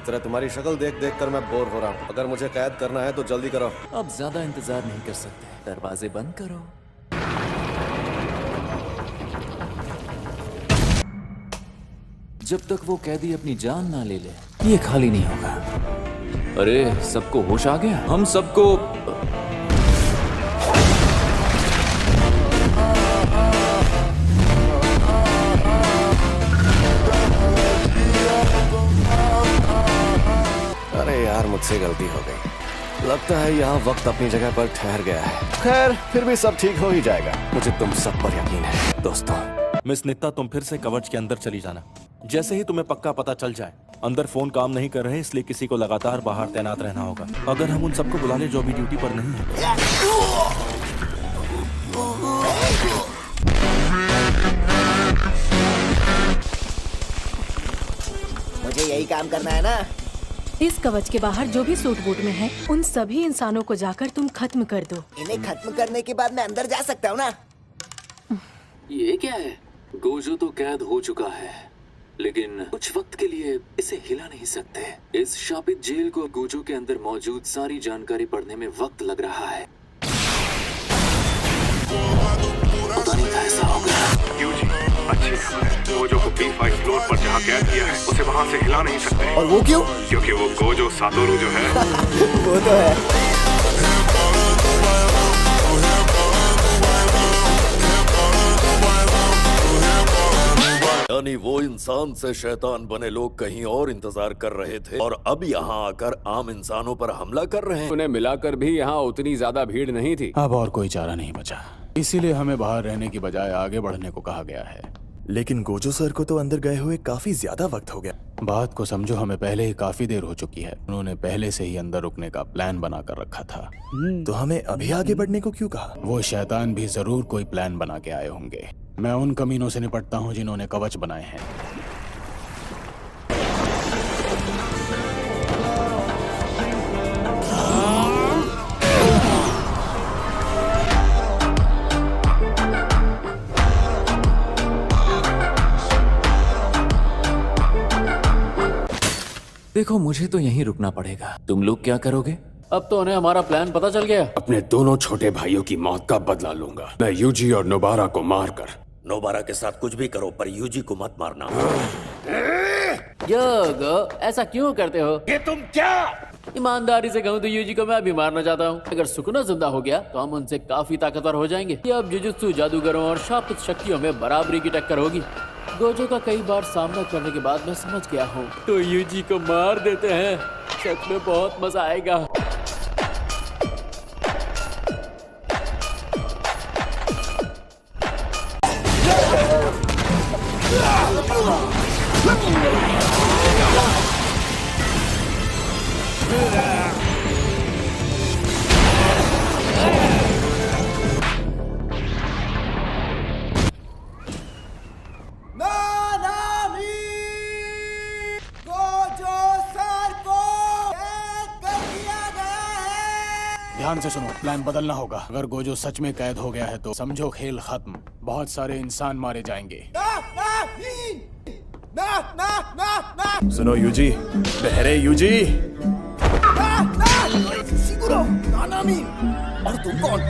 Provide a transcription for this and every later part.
इस तरह तुम्हारी शक्ल देख देख कर मैं बोर हो रहा हूँ। अगर मुझे कैद करना है तो जल्दी करो। अब ज्यादा इंतजार नहीं कर सकते, दरवाजे बंद करो। जब तक वो कैदी अपनी जान ना ले ले, ये खाली नहीं होगा। अरे सबको होश आ गया? हम सबको अरे यार मुझसे गलती हो गई। लगता है यहाँ वक्त अपनी जगह पर ठहर गया है। खैर फिर भी सब ठीक हो ही जाएगा। मुझे तुम सब पर यकीन है दोस्तों। मिस नित्ता, तुम फिर से कवच के अंदर चली जाना। जैसे ही तुम्हें पक्का पता चल जाए। अंदर फोन काम नहीं कर रहे, इसलिए किसी को लगातार बाहर तैनात रहना होगा। अगर हम उन सबको बुला ले जो अभी ड्यूटी पर नहीं है। मुझे यही काम करना है ना। इस कवच के बाहर जो भी सूट बूट में है, उन सभी इंसानों को जाकर तुम खत्म कर दो। इन्हें खत्म करने के बाद मैं अंदर जा सकता हूँ ना? ये क्या है? गोजो तो कैद हो चुका है, लेकिन कुछ वक्त के लिए इसे हिला नहीं सकते। इस शापित जेल को गोजो के अंदर मौजूद सारी जानकारी पढ़ने में वक्त लग रहा है। पता नहीं कैसा होगा। यूजी, अच्छी खबर है। गोजो को B5 फ्लोर पर जहाँ कैद किया है, उसे वहाँ से हिला नहीं सकते। और वो क्यों? क्योंकि वो गोजो सातोरू जो है वो तो है। यानी वो इंसान से शैतान बने लोग कहीं और इंतजार कर रहे थे और अब यहाँ आकर आम इंसानों पर हमला कर रहे हैं। उन्हें मिलाकर भी यहाँ उतनी ज्यादा भीड़ नहीं थी। अब और कोई चारा नहीं बचा, इसीलिए हमें बाहर रहने की बजाय आगे बढ़ने को कहा गया है। लेकिन गोजो सर को तो अंदर गए हुए काफी ज्यादा वक्त हो गया। बात को समझो, हमें पहले ही काफी देर हो चुकी है। उन्होंने पहले से ही अंदर रुकने का प्लान बनाकर रखा था। तो हमें अभी आगे बढ़ने को क्यों कहा? वो शैतान भी जरूर कोई प्लान बना के आए होंगे। मैं उन कमीनों से निपटता हूँ जिन्होंने कवच बनाए हैं। देखो, मुझे तो यहीं रुकना पड़ेगा। तुम लोग क्या करोगे? अब तो उन्हें हमारा प्लान पता चल गया। अपने दोनों छोटे भाइयों की मौत का बदला लूंगा मैं, यूजी और नोबारा को मारकर। नोबारा के साथ कुछ भी करो पर यूजी को मत मारना। योगो, ऐसा क्यों करते हो? ये तुम क्या? ईमानदारी से कहूँ तो यूजी को मैं भी मारना चाहता हूँ। अगर सुकुना जिंदा हो गया तो हम उनसे काफी ताकतवर हो जाएंगे। ये अब जुजुत्सु जादूगरों और शापित शक्तियों में बराबरी की टक्कर होगी। गोजो का कई बार सामना करने के बाद मैं समझ गया हूँ, तो यूजी को मार देते हैं। सच में बहुत मजा आएगा। ध्यान से सुनो, प्लान बदलना होगा। अगर गोजो सच में कैद हो गया है तो समझो खेल खत्म। बहुत सारे इंसान मारे जाएंगे। सुनो यूजी, बहरे यूजी। और तुम कौन?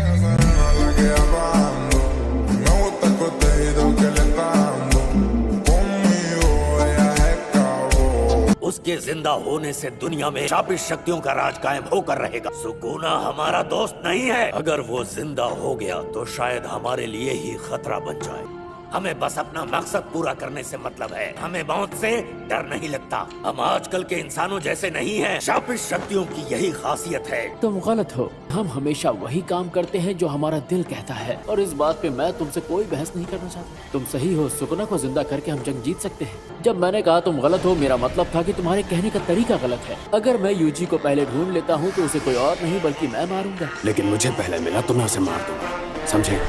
उसके जिंदा होने से दुनिया में शापित शक्तियों का राज कायम होकर रहेगा। सुकुना हमारा दोस्त नहीं है। अगर वो जिंदा हो गया तो शायद हमारे लिए ही खतरा बन जाए। हमें बस अपना मकसद पूरा करने से मतलब है। हमें मौत से डर नहीं लगता। हम आजकल के इंसानों जैसे नहीं हैं। शापित शक्तियों की यही खासियत है। तुम गलत हो। हम हमेशा वही काम करते हैं जो हमारा दिल कहता है, और इस बात पे मैं तुमसे कोई बहस नहीं करना चाहता। तुम सही हो, सुकुना को जिंदा करके हम जंग जीत सकते हैं। जब मैंने कहा तुम गलत हो, मेरा मतलब था कि तुम्हारे कहने का तरीका गलत है। अगर मैं यूजी को पहले ढूंढ लेता हूँ तो उसे कोई और नहीं बल्कि मैं मारूंगा। लेकिन मुझे पहले मिला तो मैं उसे मार दूंगा, समझे?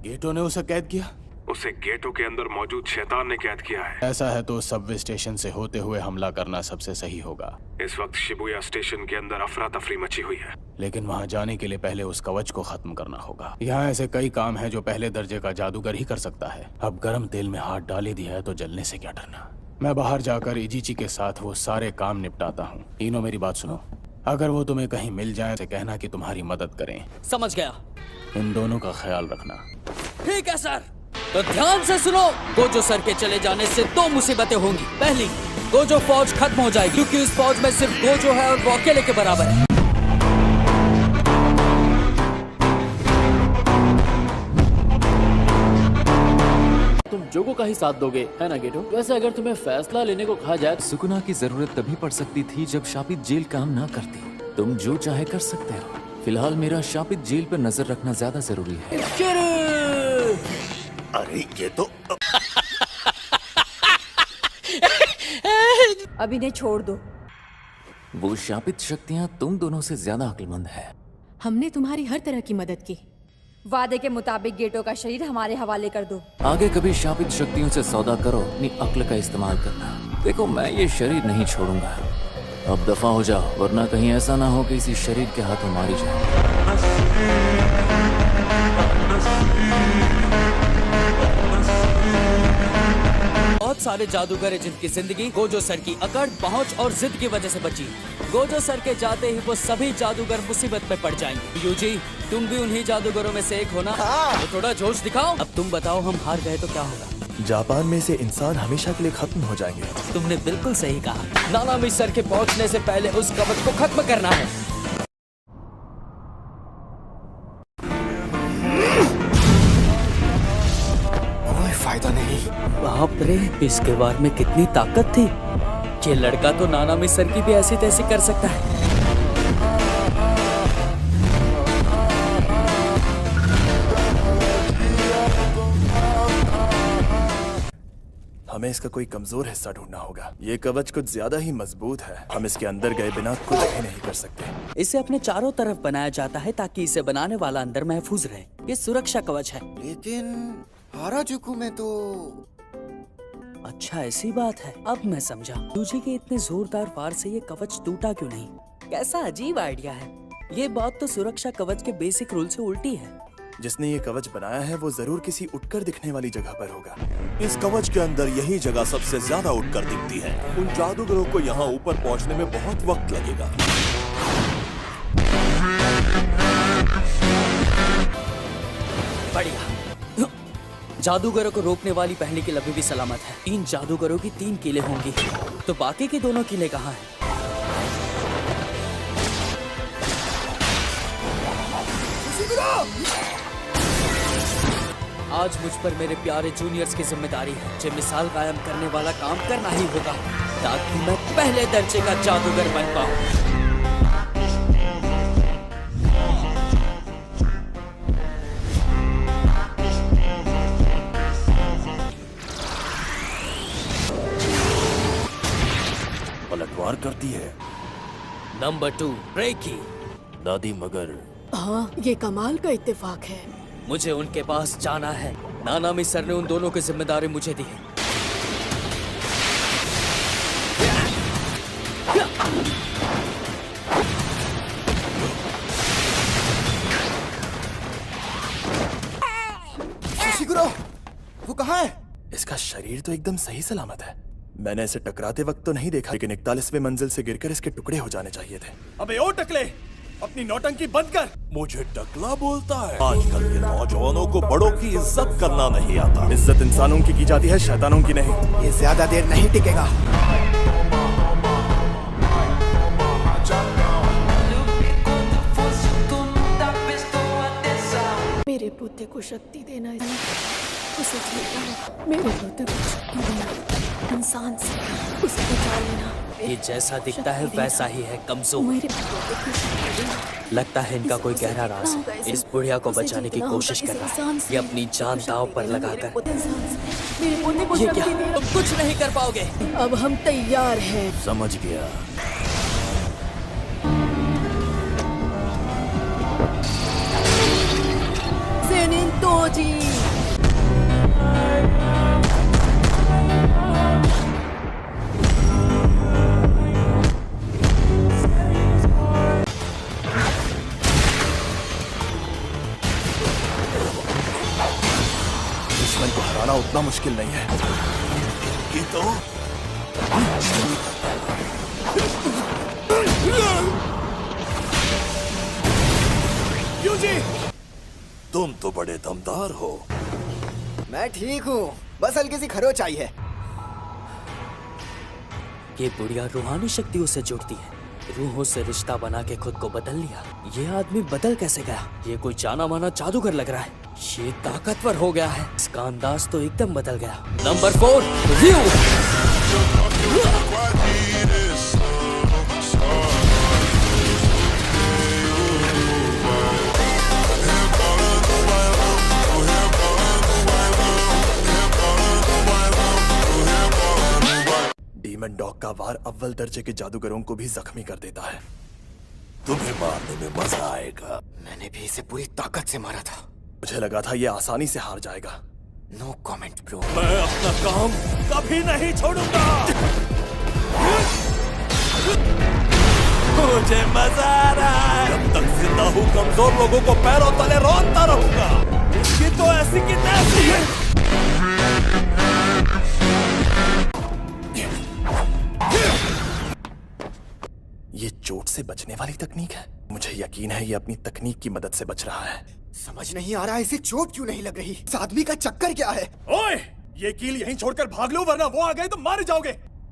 गेटो ने उसे कैद किया। उसे गेटों के अंदर मौजूद शैतान ने कैद किया है। ऐसा है तो सबवे स्टेशन से होते हुए हमला करना सबसे सही होगा। इस वक्त शिबुया स्टेशन के अंदर अफरा तफरी मची हुई है। लेकिन वहाँ जाने के लिए पहले उस कवच को खत्म करना होगा। यहाँ ऐसे कई काम हैं जो पहले दर्जे का जादूगर ही कर सकता है। अब गर्म तेल में हाथ डाल ही दिया है तो जलने से क्या डरना। मैं बाहर जाकर इजीची के साथ वो सारे काम निपटाता हूँ। तीनों मेरी बात सुनो, अगर वो तुम्हें कहीं मिल जाए तो कहना कि तुम्हारी मदद करें। समझ गया। इन दोनों का ख्याल रखना। ठीक है सर। तो ध्यान से सुनो, गोजो सर के चले जाने से दो मुसीबतें होंगी। पहली, गोजो फौज खत्म हो जाएगी क्योंकि इस फौज में सिर्फ गोजो है और वो अकेले के बराबर है। तुम जोगो का ही साथ दोगे, है ना गेटो? वैसे अगर तुम्हें फैसला लेने को कहा जाए, सुकुना की जरूरत तभी पड़ सकती थी जब शापित जेल काम ना करती। तुम जो चाहे कर सकते हो। फिलहाल मेरा शापित जेल पर नजर रखना ज्यादा जरूरी है। अरे ये तो अभी ने छोड़ दो। वो शापित शक्तियाँ तुम दोनों से ज्यादा अक्लमंद है। हमने तुम्हारी हर तरह की मदद की। वादे के मुताबिक गेटो का शरीर हमारे हवाले कर दो। आगे कभी शापित शक्तियों से सौदा करो, अपनी अक्ल का इस्तेमाल करना। देखो, मैं ये शरीर नहीं छोड़ूंगा। अब दफा हो जाओ, वरना कहीं ऐसा ना हो कि इसी शरीर के हाथों मारी जाए। बहुत सारे जादूगर हैं जिनकी जिंदगी गोजो सर की अकड़, पहुंच और जिद की वजह से बची। गोजो सर के जाते ही वो सभी जादूगर मुसीबत में पड़ जाएंगे। यूजी, तुम भी उन्हीं जादूगरों में से एक हो ना? तो थोड़ा जोश दिखाओ। अब तुम बताओ, हम हार गए तो क्या होगा? जापान में से इंसान हमेशा के लिए खत्म हो जाएंगे। तुमने बिल्कुल सही कहा। नानामी सर के पहुंचने से पहले उस कवच को खत्म करना है। कोई फायदा नहीं। बाप रे, इसके बार में कितनी ताकत थी। ये लड़का तो नानामी सर की भी ऐसी तैसी कर सकता है। हमें इसका कोई कमजोर हिस्सा ढूंढना होगा। ये कवच कुछ ज्यादा ही मजबूत है। हम इसके अंदर गए बिना कुछ भी नहीं कर सकते। इसे अपने चारों तरफ बनाया जाता है ताकि इसे बनाने वाला अंदर महफूज रहे। ये सुरक्षा कवच है। लेकिन हाराजुकु में तो अच्छा, ऐसी बात है। अब मैं समझा। तुझे के इतने जोरदार वार से ये कवच टूटा क्यों नहीं? कैसा अजीब आइडिया है। ये बात तो सुरक्षा कवच के बेसिक रूल से उल्टी है। जिसने ये कवच बनाया है वो जरूर किसी उठकर दिखने वाली जगह पर होगा। इस कवच के अंदर यही जगह सबसे ज्यादा उठकर दिखती है। उन जादूगरों को यहाँ ऊपर पहुँचने में बहुत वक्त लगेगा। बढ़िया। जादूगरों को रोकने वाली पहली किल अभी भी सलामत है। 3 जादूगरों की 3 किलें होंगी, तो बाकी की दोनों किलें कहाँ हैं? आज मुझ पर मेरे प्यारे जूनियर्स की जिम्मेदारी है। मुझे मिसाल कायम करने वाला काम करना ही होगा ताकि मैं पहले दर्जे का जादूगर बन पाऊं। पलटवार करती है। नंबर 2, रेकी। दादी मगर हाँ, ये कमाल का इत्तेफाक है। मुझे उनके पास जाना है। नानामी सर ने उन दोनों की जिम्मेदारी मुझे दी है। शिशिकुरो, वो कहाँ है? इसका शरीर तो एकदम सही सलामत है। मैंने इसे टकराते वक्त तो नहीं देखा, लेकिन 41वें मंजिल से गिरकर इसके टुकड़े हो जाने चाहिए थे। अबे ओ टकले, अपनी नौटंकी बंद कर। मुझे टकला बोलता है। आजकल के नौजवानों को बड़ों की इज्जत करना नहीं आता। इज्जत इंसानों की जाती है, शैतानों की नहीं। ये ज्यादा देर नहीं टिकेगा। मेरे पोते को शक्ति देना है, उसे जीतना। मेरे पोते को शक्ति देना, इंसान से उसे बचा लेना। ये जैसा दिखता है वैसा ही है, कमजोर। मेरे पोते को शक्ति देना। लगता है इनका कोई गहरा राज है। इस बुढ़िया को बचाने की कोशिश कर रहा है। ये अपनी जान दांव पर लगाकर। मेरे पोते को ये क्या? शक्ति देना। तुम कुछ नहीं कर पाओगे। अब हम तैयार हैं। समझ गया। Zenin Toji. डीमन को हराना उतना मुश्किल नहीं है। ये तो यूजी, तुम तो बड़े दमदार हो। मैं ठीक हूँ, बस हल्की सी खरोच आई है। ये बुढ़िया रूहानी शक्तियों से जुड़ती है, रूहों से रिश्ता बना के खुद को बदल लिया। ये आदमी बदल कैसे गया? ये कोई जाना माना जादूगर लग रहा है। ये ताकतवर हो गया है, इसका अंदाज तो एकदम बदल गया। नंबर 4 रियो। डीमन डॉग का वार अव्वल दर्जे के जादूगरों को भी जख्मी कर देता है। तुम्हें मारने में मजा आएगा। मैंने भी इसे पूरी ताकत से मारा था। मुझे लगा था ये आसानी से हार जाएगा। No comment bro. मैं अपना काम कभी नहीं छोड़ूंगा। मुझे मजा आ रहा है। जब तक जिंदा हूँ कमजोर लोगों को पैरों तले रोनता रहूंगा। इसकी तो ऐसी की तैसी है। ये चोट से बचने वाली तकनीक है। मुझे यकीन है ये अपनी तकनीक की मदद से बच रहा है। समझ नहीं आ रहा इसे चोट क्यों नहीं लग रही। इस आदमी का चक्कर क्या है? ओए, ये कील यहीं छोड़कर भाग लो वरना वो आ गए तो मारे जाओगे।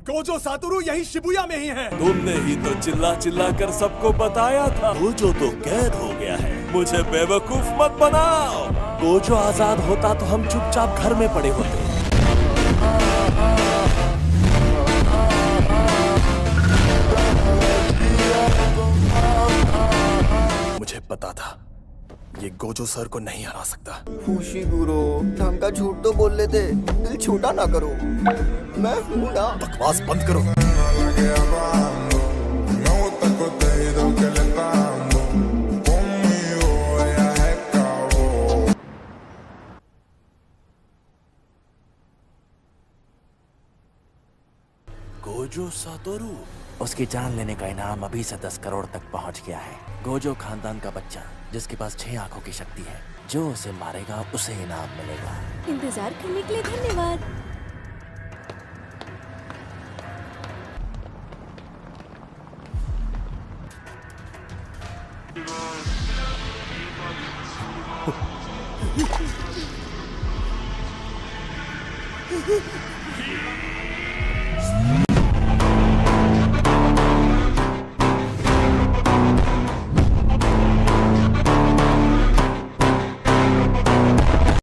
गोजो सातोरू यही शिबुया में ही है। तुमने ही तो चिल्ला चिल्ला कर सबको बताया था। गोजो तो कैद हो गया है। मुझे बेवकूफ मत बनाओ। गोजो आजाद होता तो हम चुपचाप घर में पड़े होते। मुझे पता था ये गोजो सर को नहीं हरा सकता। खुशी गुरु, ढंग का झूठ तो बोल लेते, दिल छोटा ना करो। मैं हूं ना। बकवास बंद करो। गोजो सातोरू, उसकी जान लेने का इनाम अभी से 10 करोड़ तक पहुंच गया है। गोजो खानदान का बच्चा जिसके पास 6 आंखों की शक्ति है, जो उसे मारेगा उसे इनाम मिलेगा। इंतजार करने के लिए धन्यवाद।